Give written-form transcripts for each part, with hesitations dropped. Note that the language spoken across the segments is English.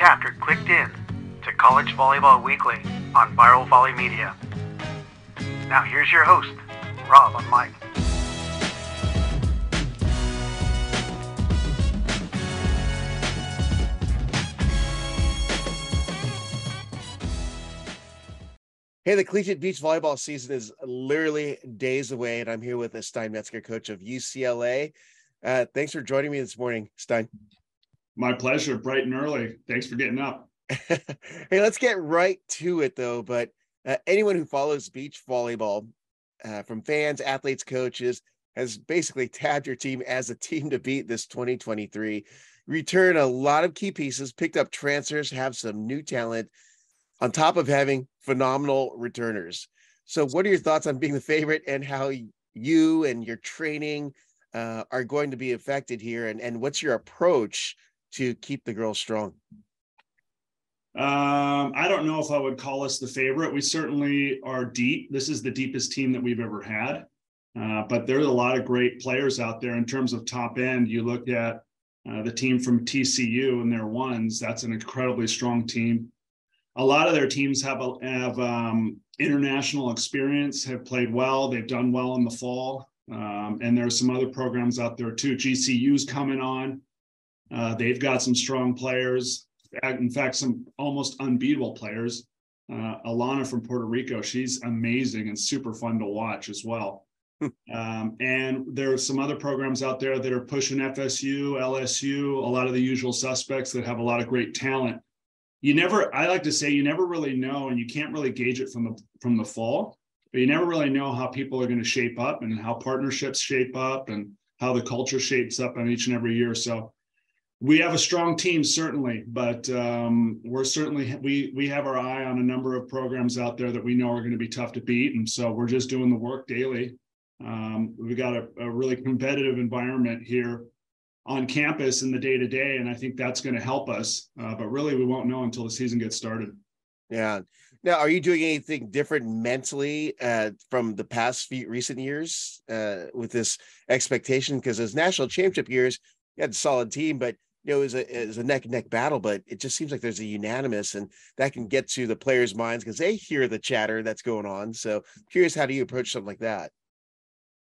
chapter clicked in to College Volleyball Weekly on Viral Volley Media. Now here's your host, Rob on mic. Hey, the Collegiate Beach volleyball season is literally days away, and I'm here with the Stein Metzger, coach of UCLA. Thanks for joining me this morning, Stein. My pleasure, bright and early. Thanks for getting up. Hey, let's get right to it, though. But anyone who follows beach volleyball, from fans, athletes, coaches, has basically tabbed your team as a team to beat this 2023. Return a lot of key pieces, picked up transfers, have some new talent, on top of having phenomenal returners. So what are your thoughts on being the favorite and how you and your training are going to be affected here? And what's your approach to keep the girls strong? I don't know if I would call us the favorite. We certainly are deep. This is the deepest team that we've ever had. But there's a lot of great players out there in terms of top end. You look at the team from TCU and their ones, that's an incredibly strong team. A lot of their teams have international experience, have played well. They've done well in the fall. And there's some other programs out there too. GCU's coming on. They've got some strong players. In fact, some almost unbeatable players. Alana from Puerto Rico, she's amazing and super fun to watch as well. And there are some other programs out there that are pushing FSU, LSU, a lot of the usual suspects that have a lot of great talent. I like to say you never really know, and you can't really gauge it from the fall, but you never really know how people are going to shape up and how partnerships shape up and how the culture shapes up on each and every year. So we have a strong team, certainly, but we have our eye on a number of programs out there that we know are going to be tough to beat. And so we're just doing the work daily. We've got a really competitive environment here on campus in the day-to-day, and I think that's going to help us. But really, we won't know until the season gets started. Yeah. Now, are you doing anything different mentally from the past recent years with this expectation? Because as national championship years, you had a solid team, but it was a neck-and-neck battle. But it just seems like there's a unanimous, and that can get to the players' minds because they hear the chatter that's going on. So, curious, how do you approach something like that?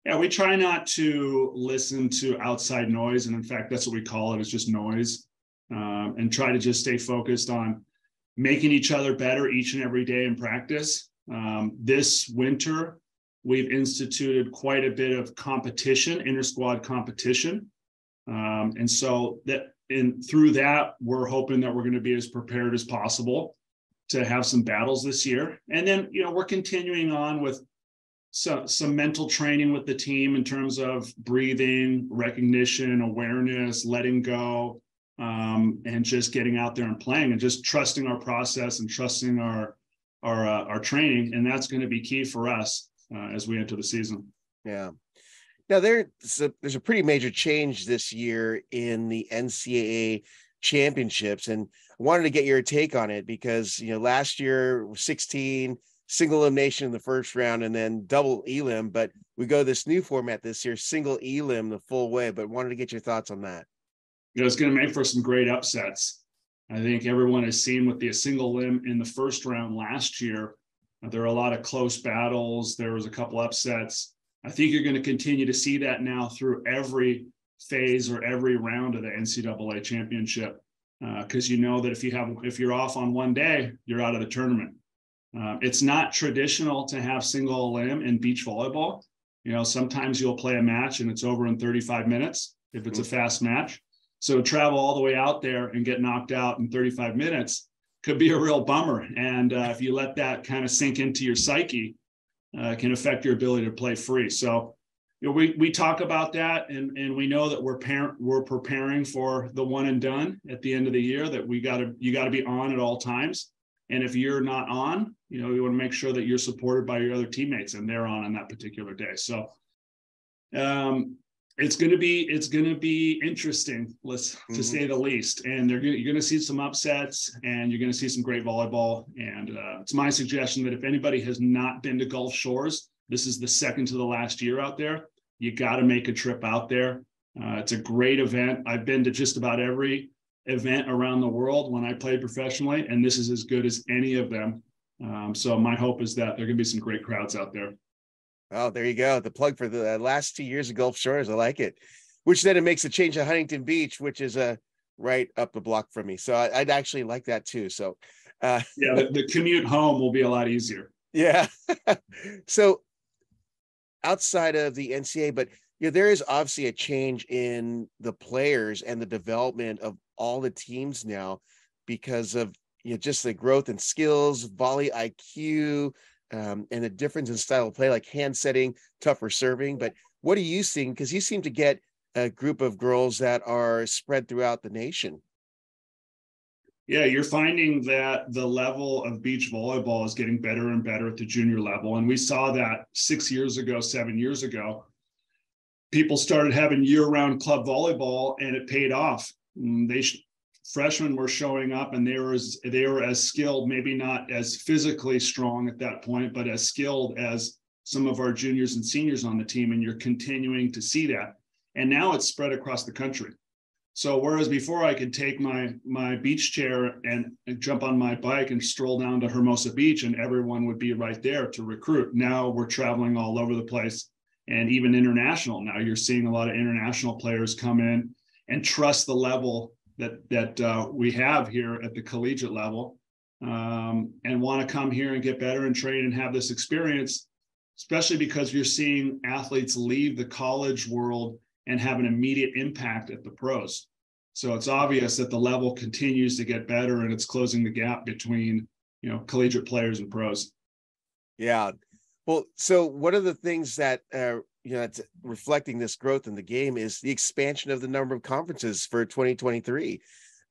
Yeah, we try not to listen to outside noise. And in fact, that's what we call it, is just noise, and try to just stay focused on making each other better each and every day in practice. This winter, we've instituted quite a bit of competition, inter-squad competition. And so through that, we're hoping that we're going to be as prepared as possible to have some battles this year. And then, we're continuing on with some mental training with the team in terms of breathing, recognition, awareness, letting go, and just getting out there and playing and just trusting our process and trusting our training. And that's going to be key for us as we enter the season. Yeah. Now there's a pretty major change this year in the NCAA championships, and I wanted to get your take on it because, last year 16 single elimination in the first round and then double elim, but we go this new format this year, single elim the full way, but wanted to get your thoughts on that. It's going to make for some great upsets. I think everyone has seen with the single elim in the first round last year, there are a lot of close battles. There was a couple upsets. I think you're going to continue to see that now through every phase or every round of the NCAA championship, because that if you're off on one day, you're out of the tournament. It's not traditional to have single elim in beach volleyball. Sometimes you'll play a match and it's over in 35 minutes if it's a fast match. So travel all the way out there and get knocked out in 35 minutes could be a real bummer. And if you let that kind of sink into your psyche, it can affect your ability to play free. So we talk about that, and we know that we're preparing for the one and done at the end of the year, that you got to be on at all times. And if you're not on, you want to make sure that you're supported by your other teammates and they're on that particular day. So it's going to be interesting, to say the least. And you're going to see some upsets, and you're going to see some great volleyball. And it's my suggestion that if anybody has not been to Gulf Shores, this is the second to the last year out there. You got to make a trip out there. It's a great event. I've been to just about every event around the world when I played professionally, and this is as good as any of them. So my hope is that there are going to be some great crowds out there. Oh, there you go. The plug for the last 2 years of Gulf Shores. I like it. Which then it makes a change to Huntington Beach, which is right up the block from me. So I'd actually like that too. So yeah, the commute home will be a lot easier. Yeah. So outside of the NCAA, but there is obviously a change in the players and the development of all the teams now because of just the growth in skills, volley IQ, and the difference in style of play, like hand setting, tougher serving. But what are you seeing? Because you seem to get a group of girls that are spread throughout the nation. Yeah, you're finding that the level of beach volleyball is getting better and better at the junior level. And we saw that 7 years ago. People started having year-round club volleyball, and it paid off. Freshmen were showing up, and they were as skilled, maybe not as physically strong at that point, but as skilled as some of our juniors and seniors on the team. And you're continuing to see that. And now it's spread across the country. So whereas before I could take my beach chair and jump on my bike and stroll down to Hermosa Beach and everyone would be right there to recruit, now we're traveling all over the place, and even international. Now you're seeing a lot of international players come in and trust the level that we have here at the collegiate level, and want to come here and get better and train and have this experience, especially because you're seeing athletes leave the college world and have an immediate impact at the pros. So it's obvious that the level continues to get better, and it's closing the gap between, collegiate players and pros. Yeah. Well, so one of the things that, that's reflecting this growth in the game is the expansion of the number of conferences for 2023.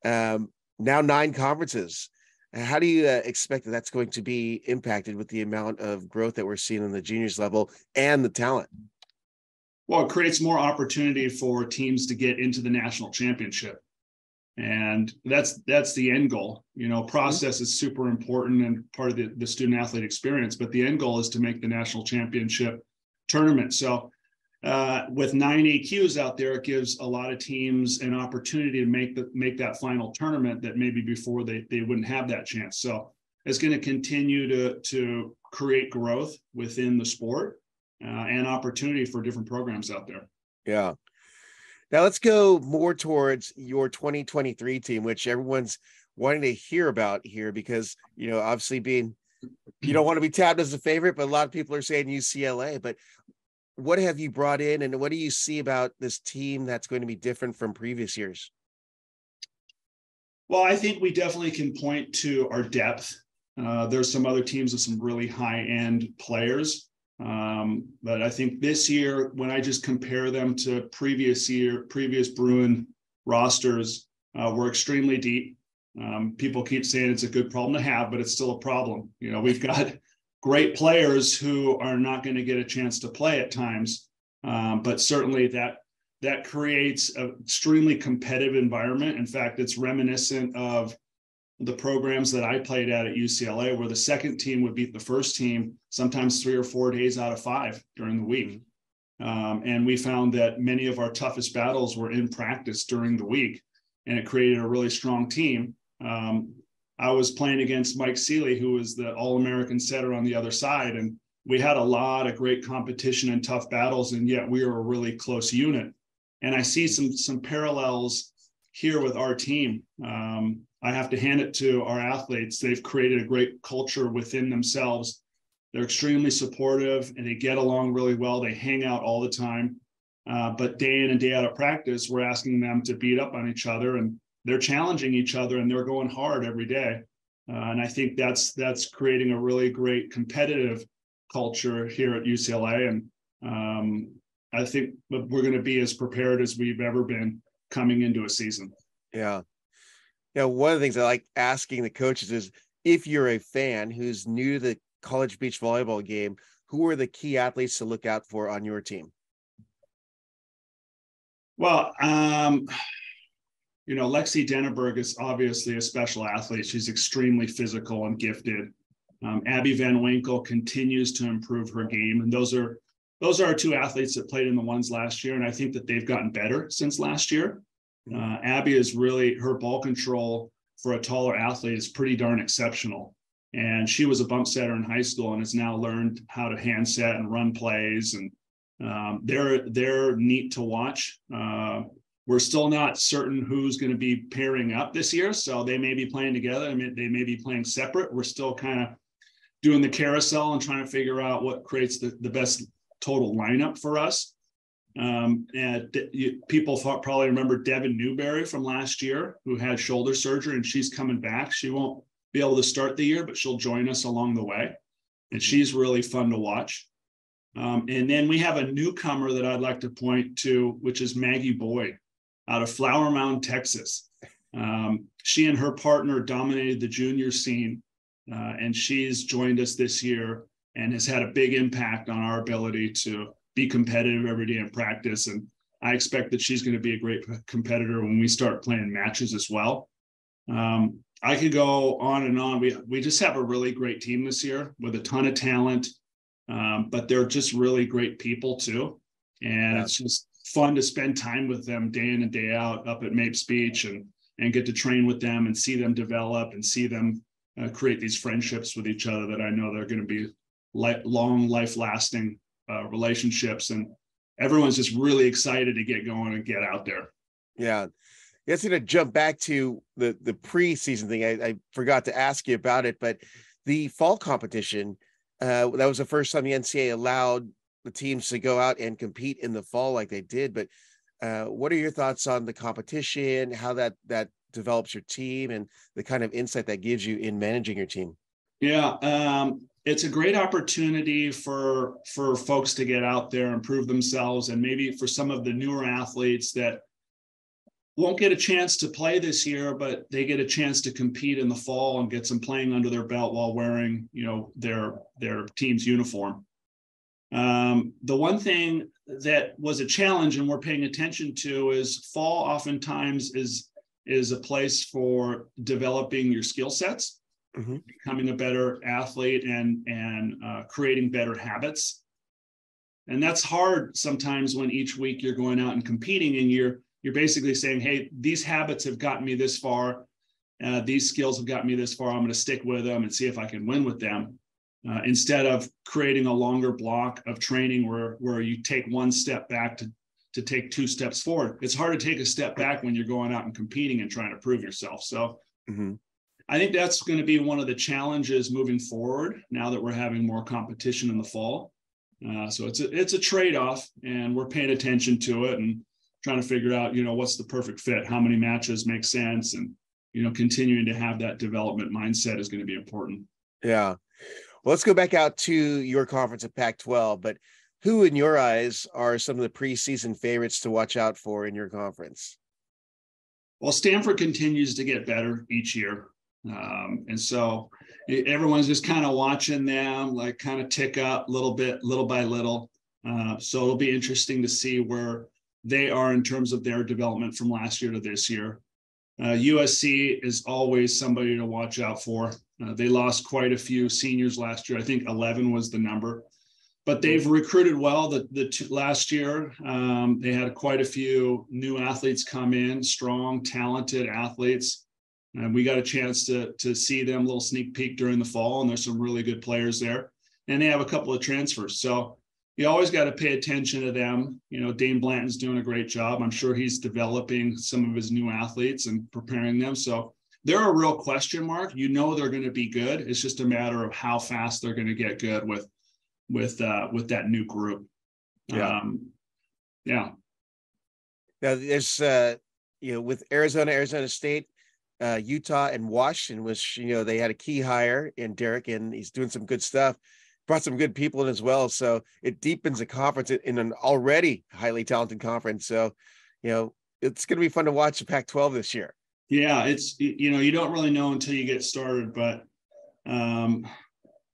Now 9 conferences. How do you expect that that's going to be impacted with the amount of growth that we're seeing in the juniors level and the talent? Well, it creates more opportunity for teams to get into the national championship. And that's the end goal. Process is super important and part of the student athlete experience, but the end goal is to make the national championship tournament. So with 9 AQs out there, it gives a lot of teams an opportunity to make that final tournament that maybe before they wouldn't have that chance. So it's going to continue to create growth within the sport. And opportunity for different programs out there. Yeah. Now let's go more towards your 2023 team, which everyone's wanting to hear about here because, obviously you don't want to be tabbed as a favorite, but a lot of people are saying UCLA. But what have you brought in, and what do you see about this team that's going to be different from previous years? Well, I think we definitely can point to our depth. There's some other teams with some really high-end players. But I think this year, when I just compare them to previous Bruin rosters, we're extremely deep. People keep saying it's a good problem to have, but it's still a problem. We've got great players who are not going to get a chance to play at times. But certainly that creates an extremely competitive environment. In fact, it's reminiscent of the programs that I played at UCLA, where the second team would beat the first team sometimes 3 or 4 days out of 5 during the week. And we found that many of our toughest battles were in practice during the week, and it created a really strong team. I was playing against Mike Seeley, who was the All-American setter on the other side, and we had a lot of great competition and tough battles, and yet we were a really close unit. And I see some parallels here with our team. I have to hand it to our athletes. They've created a great culture within themselves. They're extremely supportive and they get along really well. They hang out all the time. But day in and day out of practice, we're asking them to beat up on each other, and they're challenging each other and they're going hard every day. And I think that's creating a really great competitive culture here at UCLA. And I think we're going to be as prepared as we've ever been coming into a season. Yeah. One of the things I like asking the coaches is, if you're a fan who's new to the college beach volleyball game, who are the key athletes to look out for on your team? Well, Lexi Denneberg is obviously a special athlete. She's extremely physical and gifted. Abby Van Winkle continues to improve her game. And those are our 2 athletes that played in the ones last year. And I think that they've gotten better since last year. Abby is really, her ball control for a taller athlete is pretty darn exceptional. And she was a bump setter in high school and has now learned how to hand set and run plays. And they're neat to watch. We're still not certain who's going to be pairing up this year. So they may be playing together. I mean, they may be playing separate. We're still kind of doing the carousel and trying to figure out what creates the best total lineup for us. People probably remember Devin Newberry from last year, who had shoulder surgery, and she's coming back. She won't be able to start the year, but she'll join us along the way. And she's really fun to watch. And then we have a newcomer that I'd like to point to, which is Maggie Boyd out of Flower Mound, Texas. She and her partner dominated the junior scene, and she's joined us this year and has had a big impact on our ability to be competitive every day in practice. And I expect that she's going to be a great competitor when we start playing matches as well. I could go on and on. We just have a really great team this year with a ton of talent, but they're just really great people too. And it's just fun to spend time with them day in and day out up at Mapes Beach and get to train with them and see them develop and see them create these friendships with each other that I know they're going to be long, life-lasting relationships. And everyone's just really excited to get going and get out there. Yeah. It's going to jump back to the preseason thing. I forgot to ask you about it, but the fall competition, that was the first time the NCAA allowed the teams to go out and compete in the fall like they did. But what are your thoughts on the competition, how that develops your team, and the kind of insight that gives you in managing your team? Yeah, it's a great opportunity for folks to get out there and prove themselves, and maybe for some of the newer athletes that won't get a chance to play this year, but they get a chance to compete in the fall and get some playing under their belt while wearing, their team's uniform. The one thing that was a challenge and we're paying attention to is fall oftentimes is a place for developing your skill sets, becoming a better athlete and creating better habits. And that's hard sometimes when each week you're going out and competing and you're basically saying, hey, these habits have gotten me this far. These skills have gotten me this far. I'm going to stick with them and see if I can win with them. Instead of creating a longer block of training where you take one step back to take two steps forward. It's hard to take a step back when you're going out and competing and trying to prove yourself. So I think that's going to be one of the challenges moving forward now that we're having more competition in the fall. So it's a trade-off, and we're paying attention to it and trying to figure out, what's the perfect fit, how many matches make sense, and, continuing to have that development mindset is going to be important. Yeah. Well, let's go back out to your conference at Pac-12, but who in your eyes are some of the preseason favorites to watch out for in your conference? Well, Stanford continues to get better each year. And so everyone's just kind of watching them, like kind of tick up a little bit, little by little. So it'll be interesting to see where they are in terms of their development from last year to this year. USC is always somebody to watch out for. They lost quite a few seniors last year. I think 11 was the number, but they've recruited well. Last year, they had quite a few new athletes come in, strong, talented athletes. And we got a chance to see them, a little sneak peek during the fall, and there's some really good players there. And they have a couple of transfers. So you always got to pay attention to them. Dane Blanton's doing a great job. I'm sure he's developing some of his new athletes and preparing them. So they're a real question mark. They're going to be good. It's just a matter of how fast they're going to get good with that new group. Yeah. Now there's with Arizona State, Utah, and Washington, which they had a key hire in Derek, and he's doing some good stuff. Brought some good people in as well. So it deepens the conference in an already highly talented conference. So, it's going to be fun to watch the Pac-12 this year. Yeah, it's, you don't really know until you get started, but the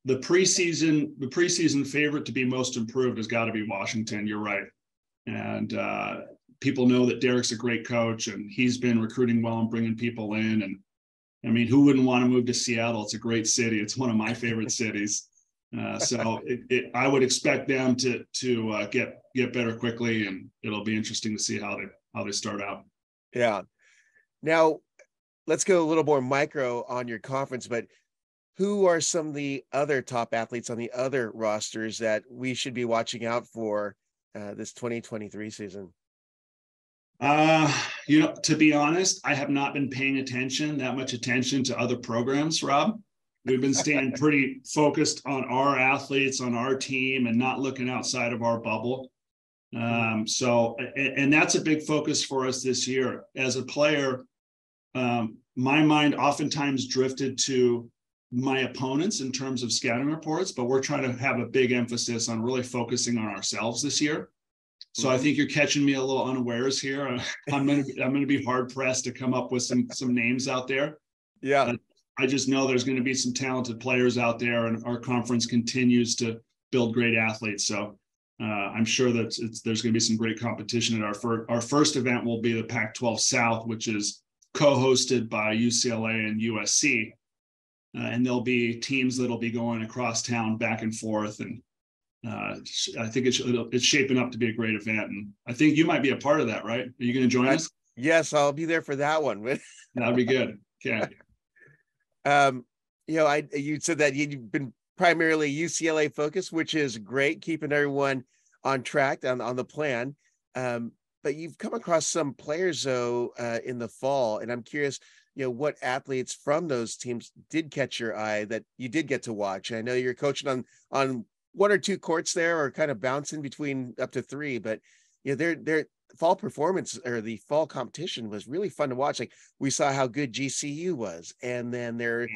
preseason favorite to be most improved has got to be Washington. You're right. And people know that Derek's a great coach, and he's been recruiting well and bringing people in. And I mean, who wouldn't want to move to Seattle? It's a great city. It's one of my favorite cities. So I would expect them to get better quickly, and it'll be interesting to see how they start out. Yeah. Now, let's go a little more micro on your conference, but who are some of the other top athletes on the other rosters that we should be watching out for this 2023 season? To be honest, I have not been paying that much attention to other programs, Rob. We've been staying pretty focused on our athletes, on our team, and not looking outside of our bubble. And that's a big focus for us this year. As a player, my mind oftentimes drifted to my opponents in terms of scouting reports, but we're trying to have a big emphasis on really focusing on ourselves this year. So I think you're catching me a little unawares here. I'm going to be hard pressed to come up with some names out there. Yeah. I just know there's going to be some talented players out there, and our conference continues to build great athletes. So I'm sure that there's going to be some great competition at our first event will be the Pac-12 South, which is co-hosted by UCLA and USC. And there'll be teams that'll be going across town back and forth. And I think it's shaping up to be a great event. And I think you might be a part of that, right? Are you going to join us? Yes, I'll be there for that one. That'd be good. Okay. You said that you've been primarily UCLA focused, which is great, keeping everyone on track on the plan. But you've come across some players though in the fall, and I'm curious, what athletes from those teams did catch your eye that you did get to watch. I know you're coaching on one or two courts there, or kind of bouncing between up to three, but their fall performance or the fall competition was really fun to watch. Like, we saw how good GCU was, and then there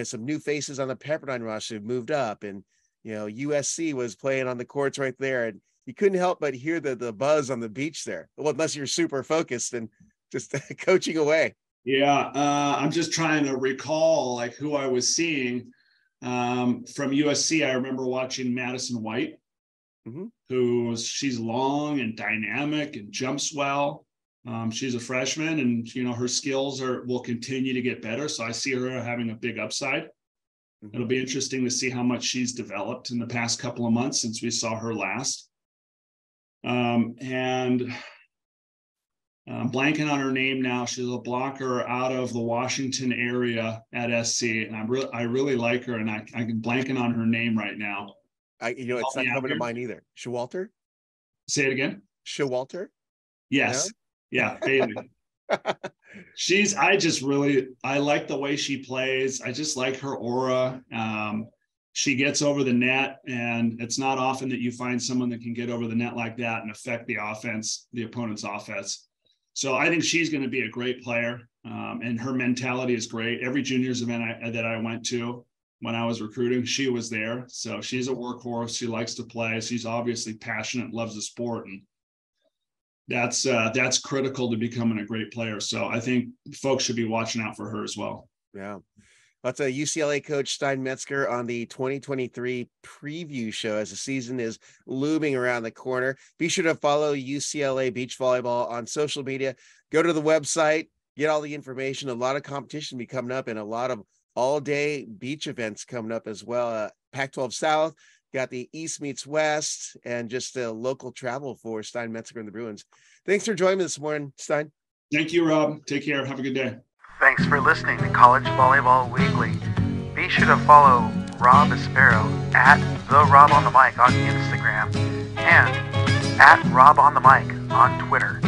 some new faces on the Pepperdine roster who moved up, and USC was playing on the courts right there, and you couldn't help but hear the buzz on the beach there. Well, unless you're super focused and just coaching away. Yeah, I'm just trying to recall who I was seeing from USC. I remember watching Madison White, she's long and dynamic and jumps well. She's a freshman, and her skills will continue to get better. So I see her having a big upside. It'll be interesting to see how much she's developed in the past couple of months since we saw her last. And I'm blanking on her name now. She's a blocker out of the Washington area at SC, and I really like her, and I'm blanking on her name right now. It's not coming to mind either. Showalter? Say it again. Showalter? Yes. Yeah, Bailey. I like the way she plays. I just like her aura. She gets over the net, and it's not often that you find someone that can get over the net like that and affect the opponent's offense. So I think she's going to be a great player, and her mentality is great. Every juniors event that I went to when I was recruiting, she was there. So she's a workhorse. She likes to play. She's obviously passionate, loves the sport, and that's critical to becoming a great player. So I think folks should be watching out for her as well. Yeah. That's a UCLA coach, Stein Metzger, on the 2023 preview show as the season is looming around the corner. Be sure to follow UCLA Beach Volleyball on social media. Go to the website, get all the information. A lot of competition be coming up, and a lot of all-day beach events coming up as well. Pac-12 South, got the East meets West, and just a local travel for Stein Metzger and the Bruins. Thanks for joining me this morning, Stein. Thank you, Rob. Take care. Have a good day. Thanks for listening to College Volleyball Weekly. Be sure to follow Rob Aspero at The Rob on the Mic on Instagram and at Rob on the Mic on Twitter.